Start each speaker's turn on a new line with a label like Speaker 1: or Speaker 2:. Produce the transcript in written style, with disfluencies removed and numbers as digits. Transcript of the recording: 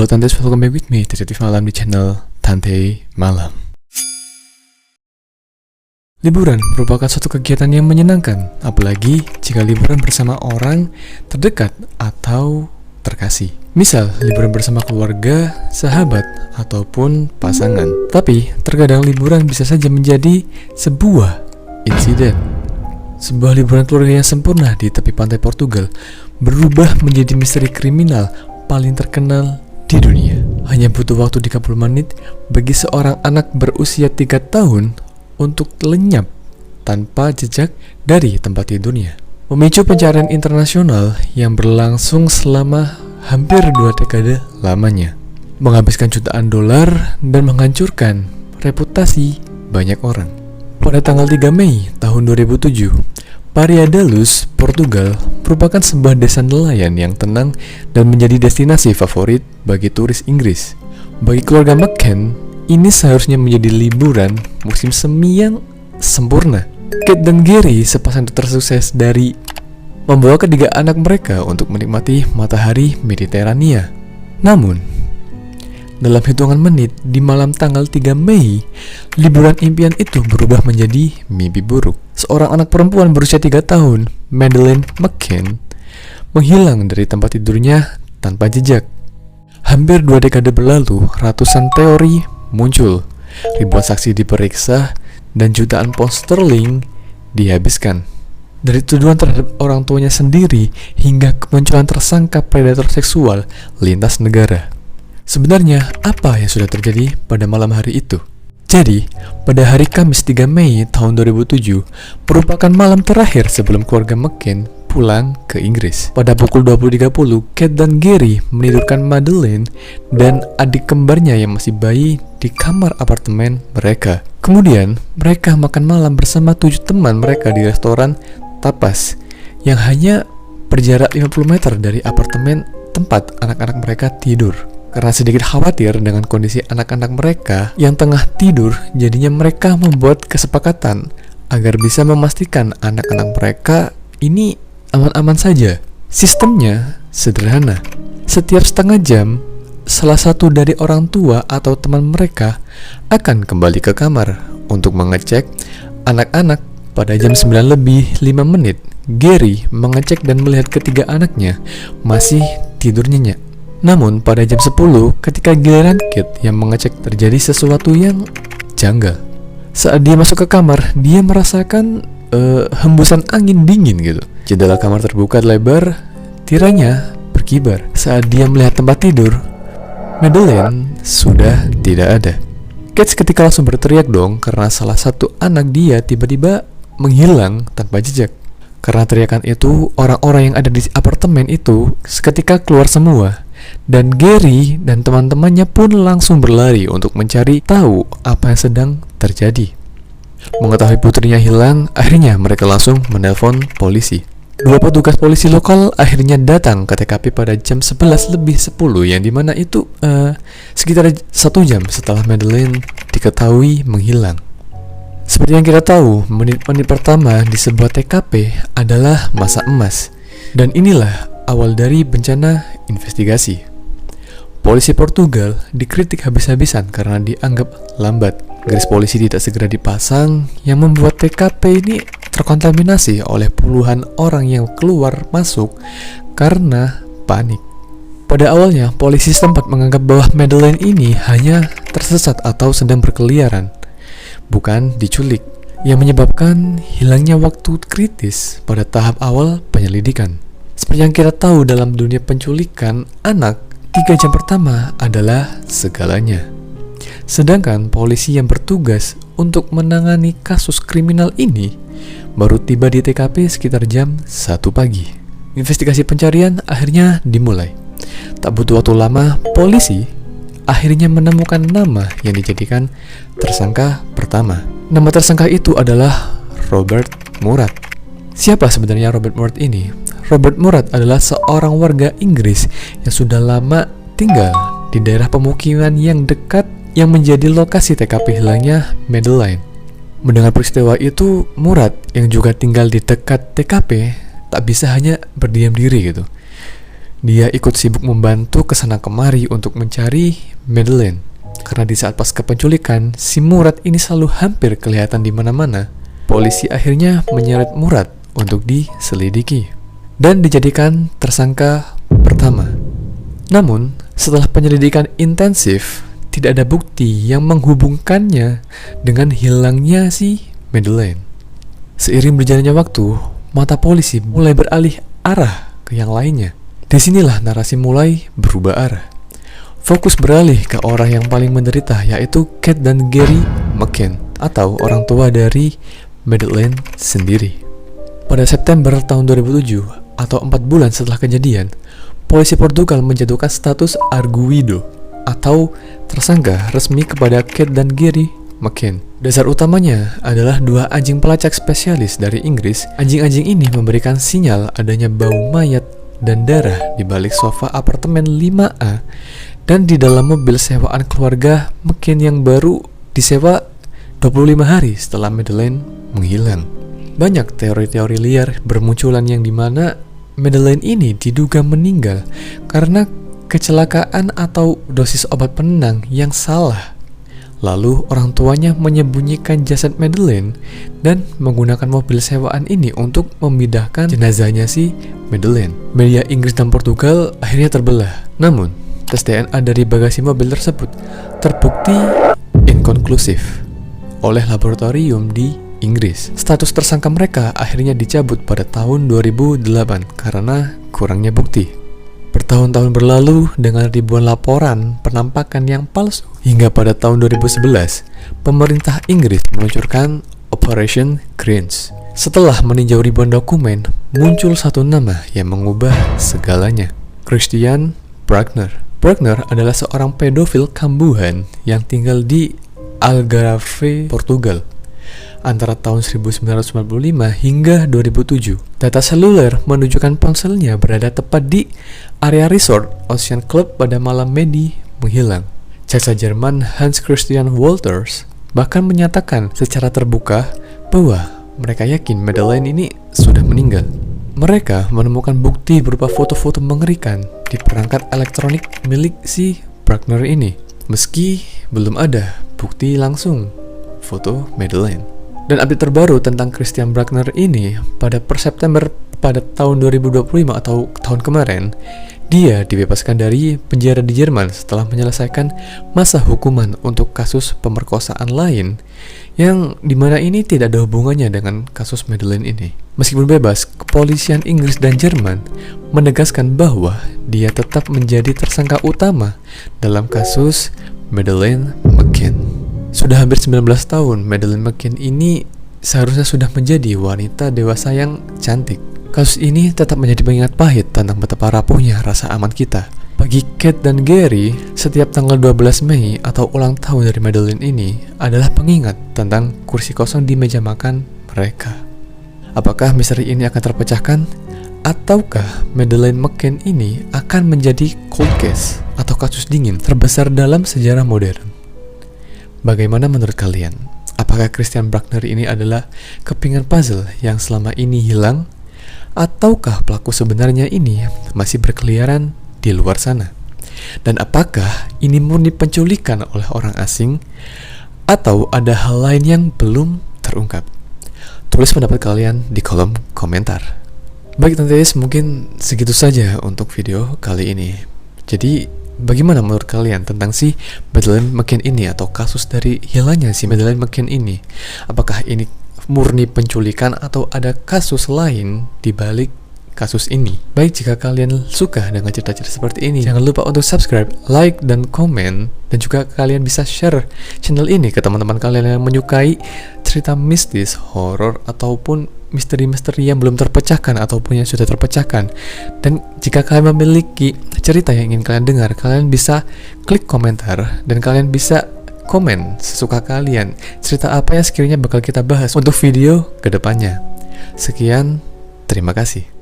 Speaker 1: Halo Tantes, welcome back with me, Detektif Malam di channel Tante Malam. Liburan merupakan suatu kegiatan yang menyenangkan, apalagi jika liburan bersama orang terdekat atau terkasih. Misal, liburan bersama keluarga, sahabat, ataupun pasangan. Tapi, terkadang liburan bisa saja menjadi sebuah insiden. Sebuah liburan keluarga yang sempurna di tepi pantai Portugal berubah menjadi misteri kriminal paling terkenal di dunia. Hanya butuh waktu 30 menit bagi seorang anak berusia 3 tahun untuk lenyap tanpa jejak dari tempat tidurnya. Memicu pencarian internasional yang berlangsung selama hampir 2 dekade lamanya, menghabiskan jutaan dolar dan menghancurkan reputasi banyak orang. Pada tanggal 3 Mei tahun 2007, Pariadalus, Portugal merupakan sebuah desa nelayan yang tenang dan menjadi destinasi favorit bagi turis Inggris. Bagi keluarga McCann, ini seharusnya menjadi liburan musim semi yang sempurna. Kate dan Gary, sepasang tersukses dari membawa ketiga anak mereka untuk menikmati matahari Mediterania. Namun, dalam hitungan menit di malam tanggal 3 Mei, liburan impian itu berubah menjadi mimpi buruk. Seorang anak perempuan berusia 3 tahun, Madeleine McCann, menghilang dari tempat tidurnya tanpa jejak. Hampir 2 dekade berlalu, ratusan teori muncul, ribuan saksi diperiksa, dan jutaan pound sterling dihabiskan. Dari tuduhan terhadap orang tuanya sendiri hingga kemunculan tersangka predator seksual lintas negara. Sebenarnya, apa yang sudah terjadi pada malam hari itu? Jadi, pada hari Kamis 3 Mei tahun 2007, merupakan malam terakhir sebelum keluarga McCann pulang ke Inggris. Pada pukul 20.30, Kate dan Gary menidurkan Madeleine dan adik kembarnya yang masih bayi di kamar apartemen mereka. Kemudian, mereka makan malam bersama 7 teman mereka di restoran tapas yang hanya berjarak 50 meter dari apartemen tempat anak-anak mereka tidur. Karena sedikit khawatir dengan kondisi anak-anak mereka yang tengah tidur, jadinya mereka membuat kesepakatan agar bisa memastikan anak-anak mereka ini aman-aman saja. Sistemnya sederhana. Setiap setengah jam, salah satu dari orang tua atau teman mereka akan kembali ke kamar untuk mengecek anak-anak. Pada jam 9:05, Gary mengecek dan melihat ketiga anaknya masih tidur nyenyak. Namun pada jam 10, ketika giliran Kate yang mengecek, terjadi sesuatu yang janggal. Saat dia masuk ke kamar, dia merasakan hembusan angin dingin gitu. Jendela kamar terbuka lebar, tiranya berkibar. Saat dia melihat tempat tidur, Madeleine sudah tidak ada. Kate seketika langsung berteriak dong karena salah satu anak dia tiba-tiba menghilang tanpa jejak. Karena teriakan itu, orang-orang yang ada di apartemen itu seketika keluar semua. Dan Gary dan teman-temannya pun langsung berlari untuk mencari tahu apa yang sedang terjadi. Mengetahui putrinya hilang, akhirnya mereka langsung menelpon polisi. 2 petugas polisi lokal akhirnya datang ke TKP pada jam 11:10, yang dimana itu sekitar 1 jam setelah Madeleine diketahui menghilang. Seperti yang kita tahu, menit-menit pertama di sebuah TKP adalah masa emas. Dan inilah awal dari bencana investigasi. Polisi Portugal dikritik habis-habisan karena dianggap lambat. Garis polisi tidak segera dipasang yang membuat TKP ini terkontaminasi oleh puluhan orang yang keluar masuk karena panik. Pada awalnya, polisi setempat menganggap bahwa Madeleine ini hanya tersesat atau sedang berkeliaran, bukan diculik, yang menyebabkan hilangnya waktu kritis pada tahap awal penyelidikan. Seperti yang kita tahu dalam dunia penculikan anak, 3 jam pertama adalah segalanya. Sedangkan polisi yang bertugas untuk menangani kasus kriminal ini baru tiba di TKP sekitar jam 1 pagi. Investigasi pencarian akhirnya dimulai. Tak butuh waktu lama, polisi akhirnya menemukan nama yang dijadikan tersangka pertama. Nama tersangka itu adalah Robert Murat. Siapa sebenarnya Robert Murat ini? Robert Murat adalah seorang warga Inggris yang sudah lama tinggal di daerah pemukiman yang dekat yang menjadi lokasi TKP hilangnya Madeleine. Mendengar peristiwa itu, Murat yang juga tinggal di dekat TKP tak bisa hanya berdiam diri gitu. Dia ikut sibuk membantu kesana kemari untuk mencari Madeleine. Karena di saat pasca penculikan, si Murad ini selalu hampir kelihatan di mana-mana. Polisi akhirnya menyeret Murad untuk diselidiki dan dijadikan tersangka pertama. Namun, setelah penyelidikan intensif, tidak ada bukti yang menghubungkannya dengan hilangnya si Madeleine. Seiring berjalannya waktu, mata polisi mulai beralih arah ke yang lainnya. Disinilah narasi mulai berubah arah. Fokus beralih ke orang yang paling menderita, yaitu Kate dan Gary McCann, atau orang tua dari Madeleine sendiri. Pada September tahun 2007, atau 4 bulan setelah kejadian, polisi Portugal menjatuhkan status arguido atau tersangka resmi kepada Kate dan Gary McCann. Dasar utamanya adalah 2 anjing pelacak spesialis dari Inggris. Anjing-anjing ini memberikan sinyal adanya bau mayat dan darah di balik sofa apartemen 5A dan di dalam mobil sewaan keluarga McCann yang baru disewa 25 hari setelah Madeleine menghilang. Banyak teori-teori liar bermunculan yang dimana Madeleine ini diduga meninggal karena kecelakaan atau dosis obat penenang yang salah. Lalu orang tuanya menyembunyikan jasad Madeleine dan menggunakan mobil sewaan ini untuk memindahkan jenazahnya si Madeleine. Media Inggris dan Portugal akhirnya terbelah. Namun, tes DNA dari bagasi mobil tersebut terbukti inkonklusif oleh laboratorium di Inggris. Status tersangka mereka akhirnya dicabut pada tahun 2008 karena kurangnya bukti. Bertahun-tahun berlalu dengan ribuan laporan penampakan yang palsu, hingga pada tahun 2011, pemerintah Inggris meluncurkan Operation Greens. Setelah meninjau ribuan dokumen, muncul satu nama yang mengubah segalanya. Christian Bruckner. Bruckner adalah seorang pedofil kambuhan yang tinggal di Algarve, Portugal, antara tahun 1995 hingga 2007. Data seluler menunjukkan ponselnya berada tepat di area resort Ocean Club pada malam Medi menghilang. Jaksa Jerman Hans Christian Wolters bahkan menyatakan secara terbuka bahwa mereka yakin Madeleine ini sudah meninggal. Mereka menemukan bukti berupa foto-foto mengerikan di perangkat elektronik milik si Bruckner ini, meski belum ada bukti langsung foto Madeleine. Dan update terbaru tentang Christian Bruckner ini pada September pada tahun 2025 atau tahun kemarin, dia dibebaskan dari penjara di Jerman setelah menyelesaikan masa hukuman untuk kasus pemerkosaan lain yang dimana ini tidak ada hubungannya dengan kasus Madeleine ini. Meskipun bebas, kepolisian Inggris dan Jerman menegaskan bahwa dia tetap menjadi tersangka utama dalam kasus Madeleine McCann. Sudah hampir 19 tahun, Madeleine McCann ini seharusnya sudah menjadi wanita dewasa yang cantik. Kasus ini tetap menjadi pengingat pahit tentang betapa rapuhnya rasa aman kita. Bagi Kate dan Gary, setiap tanggal 12 Mei atau ulang tahun dari Madeleine ini adalah pengingat tentang kursi kosong di meja makan mereka. Apakah misteri ini akan terpecahkan? Ataukah Madeleine McCann ini akan menjadi cold case atau kasus dingin terbesar dalam sejarah modern? Bagaimana menurut kalian? Apakah Christian Bruckner ini adalah kepingan puzzle yang selama ini hilang? Ataukah pelaku sebenarnya ini masih berkeliaran di luar sana? Dan apakah ini murni penculikan oleh orang asing? Atau ada hal lain yang belum terungkap? Tulis pendapat kalian di kolom komentar. Baik teman-teman, mungkin segitu saja untuk video kali ini. Jadi bagaimana menurut kalian tentang si Madeleine McCann ini atau kasus dari hilangnya si Madeleine McCann ini? Apakah ini murni penculikan atau ada kasus lain di balik kasus ini? Baik, jika kalian suka dengan cerita-cerita seperti ini, jangan lupa untuk subscribe, like, dan komen. Dan juga kalian bisa share channel ini ke teman-teman kalian yang menyukai cerita mistis, horor, ataupun misteri-misteri yang belum terpecahkan ataupun yang sudah terpecahkan. Dan jika kalian memiliki cerita yang ingin kalian dengar, kalian bisa klik komentar dan kalian bisa komen sesuka kalian cerita apa yang sekiranya bakal kita bahas untuk video kedepannya. Sekian, terima kasih.